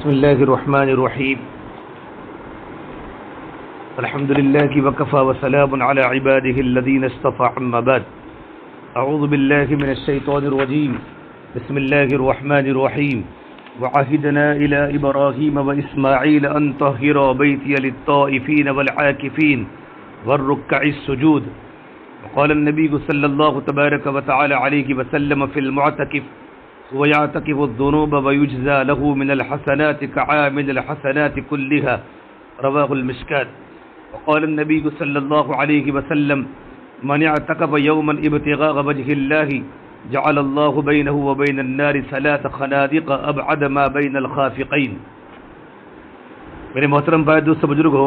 بسم الله الرحمن الرحيم الحمد لله وكفى وسلام على عباده الذين اصطفى أما بعد أعوذ بالله من الشيطان الرجيم بسم الله الرحمن الرحيم وعهدنا إلى إبراهيم وإسماعيل أن طهرا بيتي للطائفين والعاكفين والركع السجود وقال النبي صلى الله تبارك وتعالى عليه وسلم في المعتكف ويعتكف الذنوب ويجزى له من الحسنات كعامل الحسنات كلها رواه المشكات وقال النبي صلى الله عليه وسلم من اعتكف يوما ابتغاء وجه الله جعل الله بينه وبين النار ثلاث خنادق ابعد ما بين الخافقين. میرے محترم بھائی دوستو بزرگو،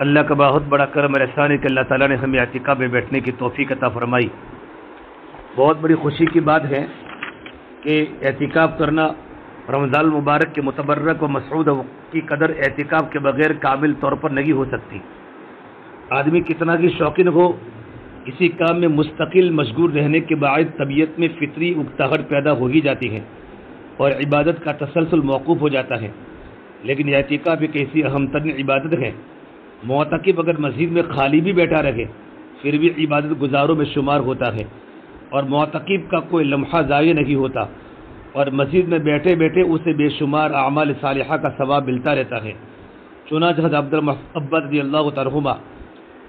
اللہ کا بہت بڑا کرم اور احسان ہے کہ اللہ تعالیٰ نے ہمیں اعتکاف میں بیٹھنے کی توفیق عطا فرمائی. بہت بڑی خوشی کی بات ہے کہ اعتکاف کرنا رمضان المبارک کے متبرک و مسعود کی قدر اعتکاف کے بغیر کامل طور پر نہیں ہو سکتی. آدمی کتنا بھی شوقین ہو، اسی کام میں مستقل مشغول رہنے کے باعث طبیعت میں فطری اکتاہٹ پیدا ہو ہی جاتی ہے اور عبادت کا تسلسل موقوف ہو جاتا ہے. لیکن اعتکاف ایک ایسی اہم ترین عبادت ہے، معتکف اگر مسجد میں خالی بھی بیٹھا رہے پھر بھی عبادت گزاروں میں شمار ہوتا ہے اور معتکف کا کوئی لمحہ ضائع نہیں ہوتا اور مسجد میں بیٹھے بیٹھے اسے بے شمار اعمال صالحہ کا ثواب ملتا رہتا ہے. چنانچہ حضرت عبد المعبد رضی اللہ تعالی عنہ،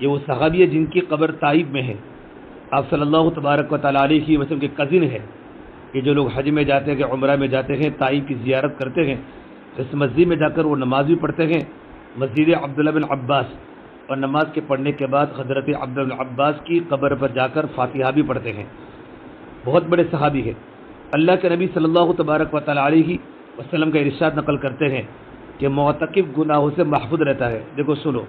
یہ وہ صحابی ہے جن کی قبر طائف میں ہے، آپ صلی اللہ تبارک و تعالیٰ علیہ وسلم کے کزن ہے. یہ جو لوگ حج میں جاتے ہیں، عمرہ میں جاتے ہیں، طائف کی زیارت کرتے ہیں، اس مسجد میں جا کر وہ نماز بھی پڑھتے ہیں، مسجد عبداللہ بن عباس، اور نماز کے پڑھنے کے بعد حضرت عبداللہ بن عباس کی قبر پر جا کر فاتحہ بھی پڑھتے ہیں. بہت بڑے صحابی ہیں. اللہ کے نبی صلی اللہ تبارک و تعالیٰ علیہ وسلم کا ارشاد نقل کرتے ہیں کہ معتکف گناہوں سے محفوظ رہتا ہے. دیکھو سنو،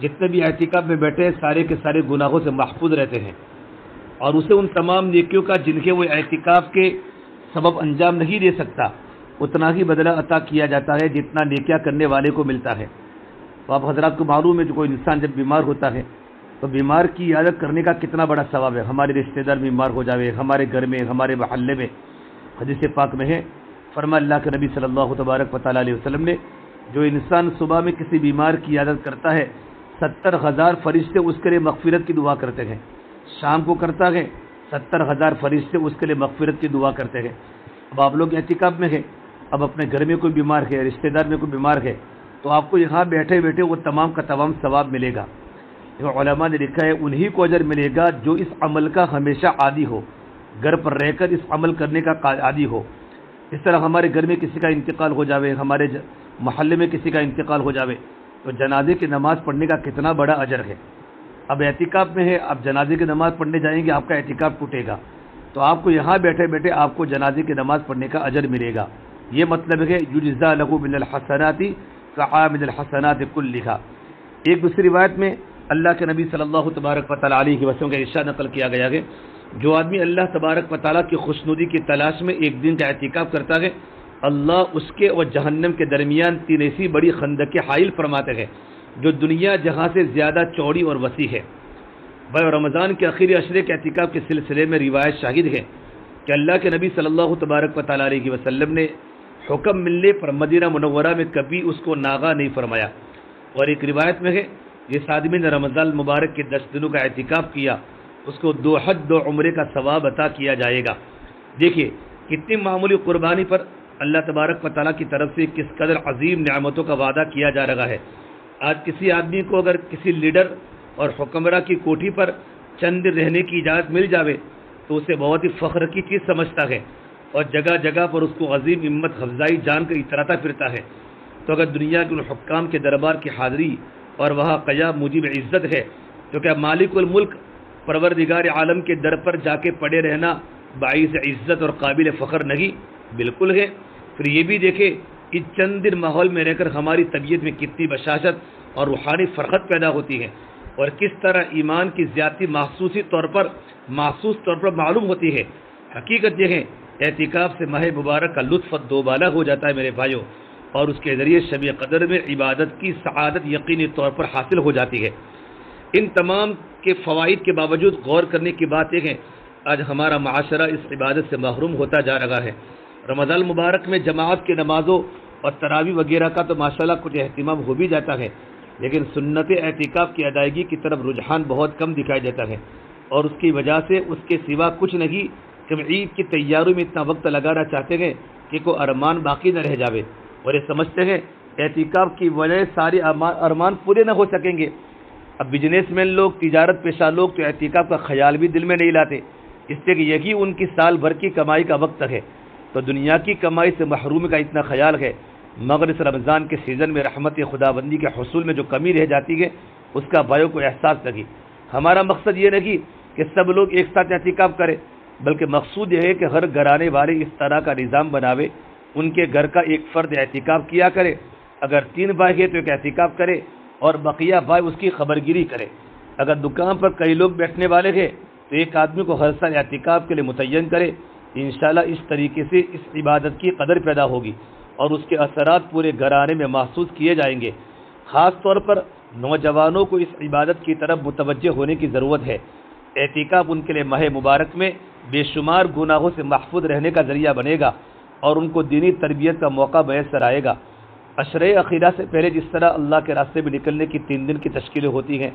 جتنے بھی اعتکاف میں بیٹھے ہیں سارے کے سارے گناہوں سے محفوظ رہتے ہیں اور اسے ان تمام نیکیوں کا جن کے وہ اعتکاف کے سبب انجام نہیں دے سکتا اتنا ہی بدلہ عطا کیا جاتا ہے جتنا نیکیاں کرنے والے کو ملتا ہے. تو آپ حضرات کو معلوم ہے جو کوئی انسان جب بیمار ہوتا ہے تو بیمار کی عیادت کرنے کا کتنا بڑا ثواب ہے. ہمارے رشتہ دار بیمار ہو جاوے، ہمارے گھر میں، ہمارے محلے میں، حدیث پاک میں ہے، فرما اللہ کے نبی صلی اللہ تبارک و تعالیٰ علیہ وسلم نے، جو انسان صبح میں کسی بیمار کی عیادت کرتا ہے 70,000 فرشتے اس کے لیے مغفرت کی دعا کرتے ہیں. شام کو کرتا ہے 70,000 فرشتے اس کے لیے مغفرت کی دعا کرتے ہیں. اب آپ لوگ اعتکاف میں ہیں، اب اپنے گھر میں کوئی بیمار ہے، رشتہ دار میں کوئی بیمار ہے، تو آپ کو یہاں بیٹھے بیٹھے وہ تمام کا تمام ثواب ملے گا. علماء نے لکھا ہے انہی کو اجر ملے گا جو اس عمل کا ہمیشہ عادی ہو، گھر پر رہ کر اس عمل کرنے کا عادی ہو. اس طرح ہمارے گھر میں کسی کا انتقال ہو جاوے، ہمارے محلے میں کسی کا انتقال ہو جاوے تو جنازے کی نماز پڑھنے کا کتنا بڑا اجر ہے. اب اعتکاف میں ہے، اب جنازے کی نماز پڑھنے جائیں گے آپ کا اعتکاف ٹوٹے گا، تو آپ کو یہاں بیٹھے بیٹھے آپ کو جنازے کی نماز پڑھنے کا اجر ملے گا. یہ مطلب ہے یجزا لہ من الحسنات کعامل الحسنات کلھا. ایک دوسری روایت میں اللہ کے نبی صلی اللہ تبارک و تعالیٰ علیہ وسلم کا ارشاد نقل کیا گیا ہے، جو آدمی اللہ تبارک و تعالیٰ کی خوشنودی کی تلاش میں ایک دن کا اعتکاف کرتا ہے، اللہ اس کے اور جہنم کے درمیان 3 ایسی بڑی خندقیں حائل فرماتے ہیں جو دنیا جہاں سے زیادہ چوڑی اور وسیع ہے. بھائی رمضان کے آخری عشرے کے اعتکاف کے سلسلے میں روایت شاہد ہے کہ اللہ کے نبی صلی اللہ تبارک و تعالیٰ علیہ وسلم نے حکم ملنے پر مدینہ منورہ میں کبھی اس کو ناغا نہیں فرمایا. اور ایک روایت میں ہے جس آدمی نے رمضان المبارک کے 10 دنوں کا اعتکاف کیا اس کو 2 حج 2 عمرے کا ثواب عطا کیا جائے گا. دیکھیے کتنی معمولی قربانی پر اللہ تبارک و تعالیٰ کی طرف سے کس قدر عظیم نعمتوں کا وعدہ کیا جا رہا ہے. آج کسی آدمی کو اگر کسی لیڈر اور حکمراں کی کوٹھی پر چند دن رہنے کی اجازت مل جاوے تو اسے بہت ہی فخر کی چیز سمجھتا ہے اور جگہ جگہ پر اس کو عظیم ہمت افزائی جان کر اتراتا پھرتا ہے. تو اگر دنیا کے ان حکام کے دربار کی حاضری اور وہاں قیام موجب عزت ہے تو کیا مالک الملک پروردگار عالم کے در پر جا کے پڑے رہنا باعث عزت اور قابل فخر نہیں؟ بالکل ہے. پھر یہ بھی دیکھیں کہ چند دن ماحول میں رہ کر ہماری طبیعت میں کتنی بشاشت اور روحانی فرحت پیدا ہوتی ہے اور کس طرح ایمان کی زیادتی محسوس طور پر معلوم ہوتی ہے. حقیقت یہ ہے اعتکاف سے ماہ مبارک کا لطف دوبالا ہو جاتا ہے میرے بھائیوں، اور اس کے ذریعے شب قدر میں عبادت کی سعادت یقینی طور پر حاصل ہو جاتی ہے. ان تمام کے فوائد کے باوجود غور کرنے کی بات یہ ہے آج ہمارا معاشرہ اس عبادت سے محروم ہوتا جا رہا ہے. رمضان مبارک میں جماعت کی نمازوں اور تراویح وغیرہ کا تو ماشاءاللہ کچھ اہتمام ہو بھی جاتا ہے، لیکن سنت اعتکاف کی ادائیگی کی طرف رجحان بہت کم دکھائی دیتا ہے، اور اس کی وجہ سے اس کے سوا کچھ نہیں کہ ہم عید کی تیاریوں میں اتنا وقت لگانا چاہتے ہیں کہ کوئی ارمان باقی نہ رہ جاوے، اور یہ سمجھتے ہیں اعتکاف کی وجہ سے سارے ارمان پورے نہ ہو سکیں گے۔ اب بزنس مین لوگ، تجارت پیشہ لوگ تو اعتکاف کا خیال بھی دل میں نہیں لاتے، اس لیے کہ یہی ان کی سال بھر کی کمائی کا وقت ہے، تو دنیا کی کمائی سے محرومی کا اتنا خیال ہے، مگر اس رمضان کے سیزن میں رحمت خداوندی کے حصول میں جو کمی رہ جاتی ہے اس کا بھائیوں کو احساس لگی۔ ہمارا مقصد یہ نہیں کہ سب لوگ ایک ساتھ اعتکاف کریں، بلکہ مقصود یہ ہے کہ ہر گھرانے والے اس طرح کا نظام بناوے، ان کے گھر کا ایک فرد اعتکاف کیا کرے، اگر 3 بھائی ہے تو ایک اعتکاف کرے اور بقیہ بھائی اس کی خبرگیری کرے۔ اگر دکان پر کئی لوگ بیٹھنے والے ہیں تو ایک آدمی کو ہر سال اعتکاف کے لیے متعین کرے، انشاءاللہ اس طریقے سے اس عبادت کی قدر پیدا ہوگی اور اس کے اثرات پورے گھرانے میں محسوس کیے جائیں گے۔ خاص طور پر نوجوانوں کو اس عبادت کی طرف متوجہ ہونے کی ضرورت ہے۔ اعتکاف ان کے لیے ماہ مبارک میں بے شمار گناہوں سے محفوظ رہنے کا ذریعہ بنے گا اور ان کو دینی تربیت کا موقع میسر آئے گا۔ عشرۂ اخیرہ سے پہلے جس طرح اللہ کے راستے میں نکلنے کی 3 دن کی تشکیلیں ہوتی ہیں،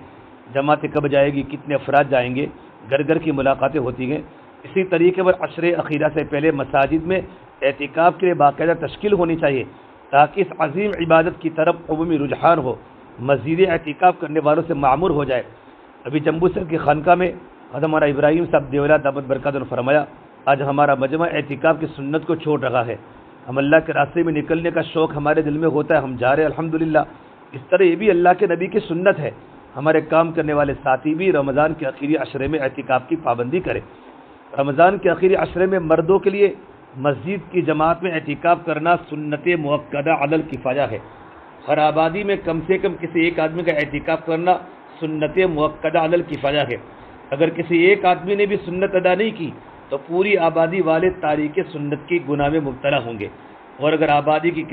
جماعتیں کب جائے گی، کتنے افراد جائیں گے، گھر گھر کی ملاقاتیں ہوتی ہیں، اسی طریقے پر عشرۂ اخیرہ سے پہلے مساجد میں اعتکاف کے لیے باقاعدہ تشکیل ہونی چاہیے تاکہ اس عظیم عبادت کی طرف عمومی رجحان ہو، مزید اعتکاف کرنے والوں سے معمور ہو جائے۔ ابھی جمبو سر کی خانقاہ میں حضرت ہمارا ابراہیم صاحب دیولا دامت برکات نے فرمایا، آج ہمارا مجمع اعتکاف کی سنت کو چھوڑ رہا ہے، ہم اللہ کے راستے میں نکلنے کا شوق ہمارے دل میں ہوتا ہے، ہم جا رہے ہیں الحمدللہ۔ اس طرح یہ بھی اللہ کے نبی کی سنت ہے، ہمارے کام کرنے والے ساتھی بھی رمضان کے آخری عشرے میں اعتکاف کی پابندی کریں۔ رمضان کے آخری عشرے میں مردوں کے لیے مسجد کی جماعت میں اعتکاف کرنا سنت مؤکدہ علی الکفایہ ہے، ہر آبادی میں کم سے کم کسی ایک آدمی کا اعتکاف کرنا سنت مؤکدہ علی الکفایہ ہے۔ اگر کسی ایک آدمی نے بھی سنت ادا نہیں کی تو پوری آبادی والے تاریک سنت کی گناہ میں مبتلا ہوں گے، اور اگر آبادی کی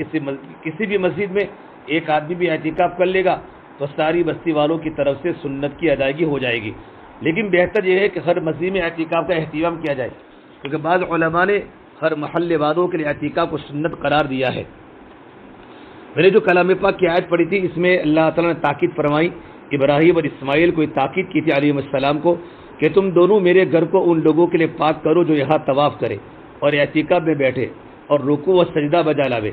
کسی بھی مسجد میں ایک آدمی بھی اعتکاف کر لے گا تو ساری بستی والوں کی طرف سے سنت کی ادائیگی ہو جائے گی۔ لیکن بہتر یہ ہے کہ ہر مسجد میں اعتکاف کا اہتمام کیا جائے، کیونکہ بعض علماء نے ہر محلے والوں کے لیے اعتکاف کو سنت قرار دیا ہے۔ میں نے جو کلام پاک کی آیت پڑھی تھی، اس میں اللہ تعالیٰ نے تاکید فرمائی، ابراہیم اور اسماعیل کو تاکید کی تھی علیہ السلام کو کہ تم دونوں میرے گھر کو ان لوگوں کے لیے پاک کرو جو یہاں طواف کرے اور اعتکاف میں بیٹھے اور رکوع و سجدہ بجا لاوے۔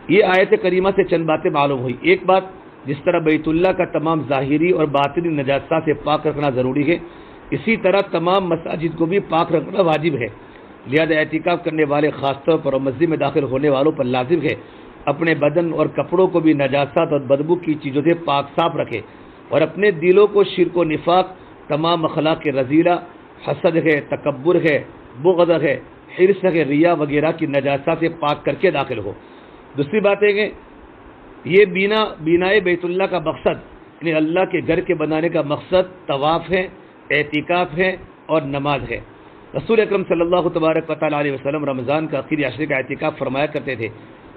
یہ آیت کریمہ سے چند باتیں معلوم ہوئی۔ ایک بات، جس طرح بیت اللہ کا تمام ظاہری اور باطنی نجاست سے پاک رکھنا ضروری ہے، اسی طرح تمام مساجد کو بھی پاک رکھنا واجب ہے، لہذا اعتکاف کرنے والے خاص طور پر مسجد میں داخل ہونے والوں پر لازم ہے اپنے بدن اور کپڑوں کو بھی نجاست اور بدبو کی چیزوں سے پاک صاف رکھے، اور اپنے دلوں کو شرک و نفاق، تمام اخلاق رذیلہ، حسد ہے، تکبر ہے، بغض ہے، حرص ہے، ریا وغیرہ کی نجاست سے پاک کر کے داخل ہو۔ دوسری بات ہے کہ یہ بینائے بیت اللہ کا مقصد، یعنی اللہ کے گھر کے بنانے کا مقصد طواف ہے، اعتکاف ہے اور نماز ہے۔ رسول اکرم صلی اللہ تبارک و تعالیٰ علیہ وسلم رمضان کا آخری عشرے کا اعتکاف فرمایا کرتے تھے،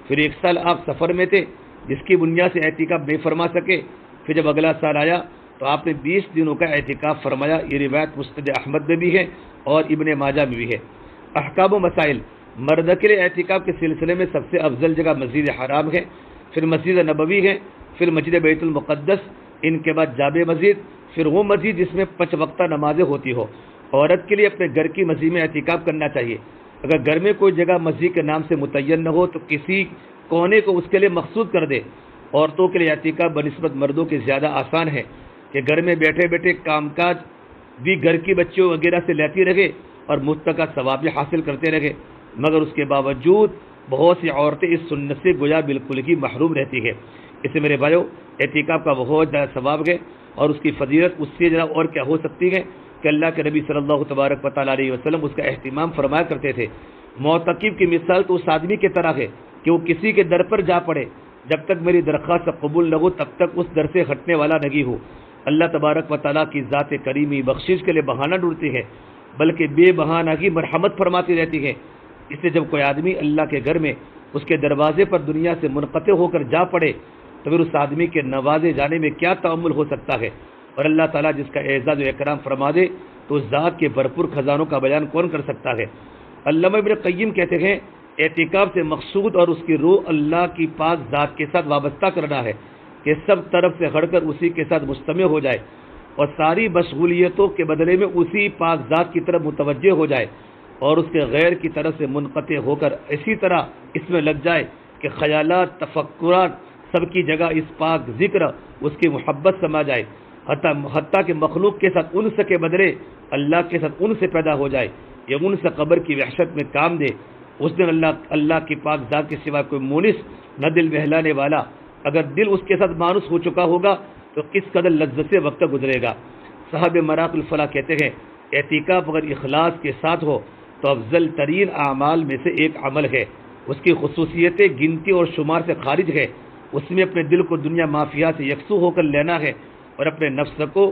پھر ایک سال آپ سفر میں تھے جس کی بنیاد سے اعتکاف نہیں فرما سکے، پھر جب اگلا سال آیا تو آپ نے 20 دنوں کا اعتکاف فرمایا۔ یہ روایت مسند احمد میں بھی ہے اور ابن ماجہ میں بھی ہے۔ احکام و مسائل، مرد کے لیے اعتکاف کے سلسلے میں سب سے افضل جگہ مسجد حرام ہے، پھر مسجد نبوی ہے، پھر مسجد بیت المقدس، ان کے بعد جامع مسجد، پھر وہ مسجد جس میں 5 وقتہ نمازیں ہوتی ہو۔ عورت کے لیے اپنے گھر کی مسجد میں اعتکاف کرنا چاہیے۔ اگر گھر میں کوئی جگہ مسجد کے نام سے متعین نہ ہو تو کسی کونے کو اس کے لیے مخصوص کر دے۔ عورتوں کے لیے اعتکاف بنسبت مردوں کے زیادہ آسان ہے کہ گھر میں بیٹھے بیٹھے کام کاج بھی گھر کی بچیوں وغیرہ سے لیتی رہے اور متقا ثواب بھی حاصل کرتے رہے، مگر اس کے باوجود بہت سی عورتیں اس سنت سے گویا بالکل ہی محروم رہتی ہے۔ اس سے میرے بھائیو، اعتکاف کا بہت زیادہ ثواب ہے اور اس کی فضیلت اس سے زیادہ اور کیا ہو سکتی ہے کہ اللہ کے نبی صلی اللہ تبارک و تعالیٰ علیہ وسلم اس کا اہتمام فرمایا کرتے تھے۔ معتکف کی مثال تو اس آدمی کی طرح ہے کہ وہ کسی کے در پر جا پڑے، جب تک میری درخواست قبول نہ ہو تب تک اس در سے ہٹنے والا نہیں ہو۔ اللہ تبارک و تعالیٰ کی ذات کریمی بخشش کے لیے بہانہ ڈھونڈتی ہے، بلکہ بے بہانہ کی مرحمت فرماتی رہتی ہے۔ اس سے جب کوئی آدمی اللہ کے گھر میں اس کے دروازے پر دنیا سے منقطع ہو کر جا پڑے تو پھر اس آدمی کے نوازے جانے میں کیا تأمل ہو سکتا ہے، اور اللہ تعالیٰ جس کا اعزاز و اکرام فرما دے تو اس ذات کے بھرپور خزانوں کا بیان کون کر سکتا ہے۔ علامہ ابن قیم کہتے ہیں اعتکاف سے مقصود اور اس کی روح اللہ کی پاک ذات کے ساتھ وابستہ کرنا ہے کہ سب طرف سے ہٹ کر اسی کے ساتھ مجتمع ہو جائے اور ساری مشغولیتوں کے بدلے میں اسی پاک ذات کی طرف متوجہ ہو جائے اور اس کے غیر کی طرف سے منقطع ہو کر اسی طرح اس میں لگ جائے کہ خیالات تفکرات سب کی جگہ اس پاک ذکر اس کی محبت سما جائے، حتیٰ کہ مخلوق کے ساتھ انس کے بدلے اللہ کے ساتھ انس پیدا ہو جائے، یہ انس قبر کی وحشت میں کام دے۔ اس دن اللہ کی پاک ذات کے سوا کوئی مونس نہ دل بہلانے والا، اگر دل اس کے ساتھ مانوس ہو چکا ہوگا تو کس قدر لذت سے وقت گزرے گا۔ صاحب مراق الفلاح کہتے ہیں اعتکاف اگر اخلاص کے ساتھ ہو تو افضل ترین اعمال میں سے ایک عمل ہے، اس کی خصوصیتیں گنتی اور شمار سے خارج ہے، اس میں اپنے دل کو دنیا مافیا سے یکسو ہو کر لینا ہے اور اپنے نفس کو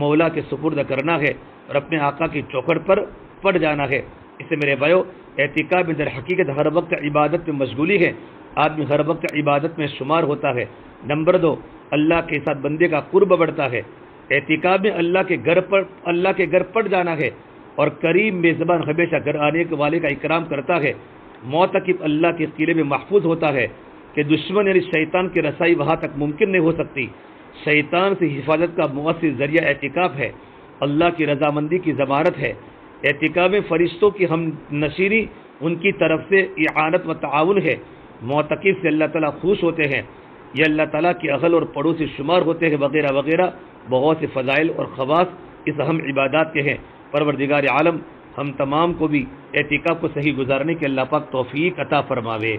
مولا کے سپرد کرنا ہے اور اپنے آقا کی چوکھٹ پر پڑ جانا ہے۔ اس سے میرے بھائیو اعتکاف میں در حقیقت ہر وقت عبادت میں مشغولی ہے، آدمی ہر وقت عبادت میں شمار ہوتا ہے۔ نمبر 2، اللہ کے ساتھ بندے کا قرب بڑھتا ہے۔ اعتکاف میں اللہ کے گھر پڑ جانا ہے اور کریم میزبان ہمیشہ گھر آنے والے کا اکرام کرتا ہے۔ معتکف اللہ کے قلعے میں محفوظ ہوتا ہے کہ دشمن یعنی شیطان کی رسائی وہاں تک ممکن نہیں ہو سکتی۔ شیطان سے حفاظت کا مؤثر ذریعہ اعتکاف ہے، اللہ کی رضامندی کی ضمانت ہے۔ اعتکاف میں فرشتوں کی ہم نشینی ان کی طرف سے اعانت و تعاون ہے۔ معتکف سے اللہ تعالیٰ خوش ہوتے ہیں، یہ اللہ تعالیٰ کی اہل اور پڑوسی شمار ہوتے ہیں وغیرہ وغیرہ، بہت سے فضائل اور خواص اس اہم عبادات کے ہیں۔ پروردگار عالم ہم تمام کو بھی اعتکاف کو صحیح گزارنے کے اللہ پاک توفیق عطا فرماوے۔